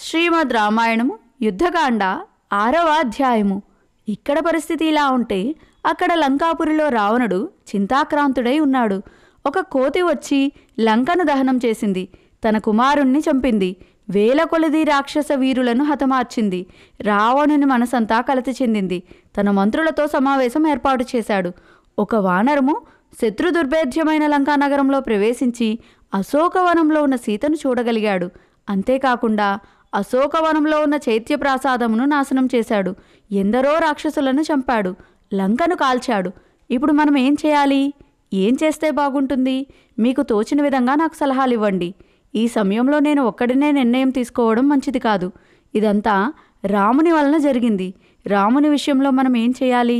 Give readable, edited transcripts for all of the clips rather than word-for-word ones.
శ్రీమద్ రామాయణము యుద్ధకాండ 6వ అధ్యాయము. ఇక్కడ పరిస్థితి ఇలా ఉంటే అక్కడ లంకాపురిలో రావణుడు చింతాక్రాంతుడై ఉన్నాడు. ఒక కోతి వచ్చి లంకను దహనం చేసింది. తన కుమారుణ్ణి చంపింది. వేల కొలది రాక్షస వీరులను హతమార్చింది. రావణుని మనసంతా కలత చెందింది. తన మంత్రులతో సమావేశం ఏర్పాటు చేశాడు. ఒక వానరము శత్రు దుర్భేద్యమైన లంకానగరంలో ప్రవేశించి అశోకవనంలో ఉన్న సీతను చూడగలిగాడు. అంతేకాకుండా అశోకవనంలో ఉన్న చైత్యప్రాసాదమును నాశనం చేశాడు. ఎందరో రాక్షసులను చంపాడు. లంకను కాల్చాడు. ఇప్పుడు మనం ఏం చేయాలి? ఏం చేస్తే బాగుంటుంది? మీకు తోచిన విధంగా నాకు సలహాలు ఇవ్వండి. ఈ సమయంలో నేను ఒక్కడినే నిర్ణయం తీసుకోవడం మంచిది కాదు. ఇదంతా రాముని వలన జరిగింది. రాముని విషయంలో మనం ఏం చేయాలి?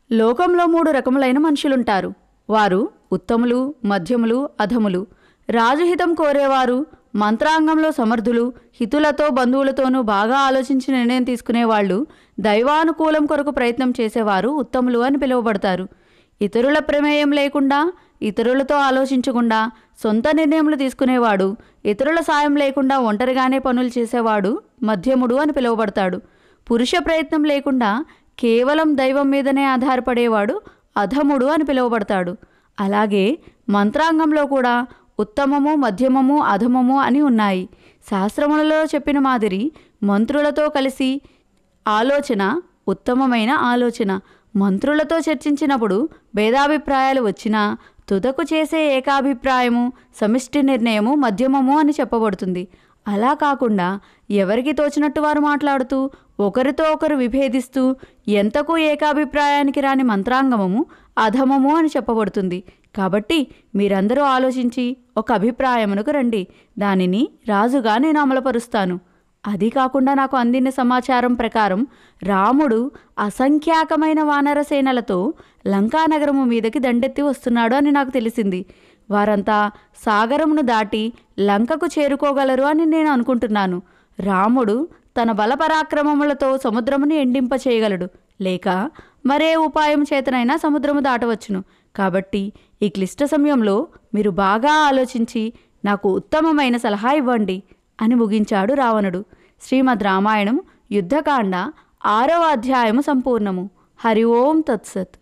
లోకంలో 3 రకములైన మనుషులుంటారు. వారు ఉత్తములు, మధ్యములు, అధములు. రాజహితం కోరేవారు, మంత్రాంగంలో సమర్థులు, హితులతో బంధువులతోనూ బాగా ఆలోచించి నిర్ణయం తీసుకునేవాళ్ళు, దైవానుకూలం కొరకు ప్రయత్నం చేసేవారు ఉత్తములు అని పిలువబడతారు. ఇతరుల ప్రమేయం లేకుండా, ఇతరులతో ఆలోచించకుండా సొంత నిర్ణయములు తీసుకునేవాడు, ఇతరుల సాయం లేకుండా ఒంటరిగానే పనులు చేసేవాడు మధ్యముడు అని పిలువబడతాడు. పురుష ప్రయత్నం లేకుండా కేవలం దైవం మీదనే ఆధారపడేవాడు అధముడు అని పిలువబడతాడు. అలాగే మంత్రాంగంలో కూడా ఉత్తమము, మధ్యమము, అధమము అని ఉన్నాయి. శాస్త్రములలో చెప్పిన మాదిరి మంత్రులతో కలిసి ఆలోచన ఉత్తమమైన ఆలోచన. మంత్రులతో చర్చించినప్పుడు భేదాభిప్రాయాలు వచ్చినా తుదకు చేసే ఏకాభిప్రాయము, సమిష్టి నిర్ణయము మధ్యమము అని చెప్పబడుతుంది. అలా కాకుండా ఎవరికి తోచినట్టు వారు మాట్లాడుతూ ఒకరితో ఒకరు విభేదిస్తూ ఎంతకు ఏకాభిప్రాయానికి రాని మంత్రాంగమము అధమము అని చెప్పబడుతుంది. కాబట్టి మీరందరూ ఆలోచించి ఒక అభిప్రాయమునకు రండి. దానిని రాజుగా నేను అమలుపరుస్తాను. అది కాకుండా నాకు అందిన సమాచారం ప్రకారం రాముడు అసంఖ్యాకమైన వానరసేనలతో లంకానగరము మీదకి దండెత్తి వస్తున్నాడు అని నాకు తెలిసింది. వారంతా సాగరమును దాటి లంకకు చేరుకోగలరు అని నేను అనుకుంటున్నాను. రాముడు తన బలపరాక్రమములతో సముద్రమును ఎండింపచేయగలడు, లేక మరే ఉపాయం చేతనైనా సముద్రము దాటవచ్చును. కాబట్టి ఈ క్లిష్ట సమయంలో మీరు బాగా ఆలోచించి నాకు ఉత్తమమైన సలహా ఇవ్వండి అని ముగించాడు రావణుడు. శ్రీమద్ రామాయణం యుద్ధకాండ 6వ అధ్యాయము సంపూర్ణము. హరి ఓం తత్సత్.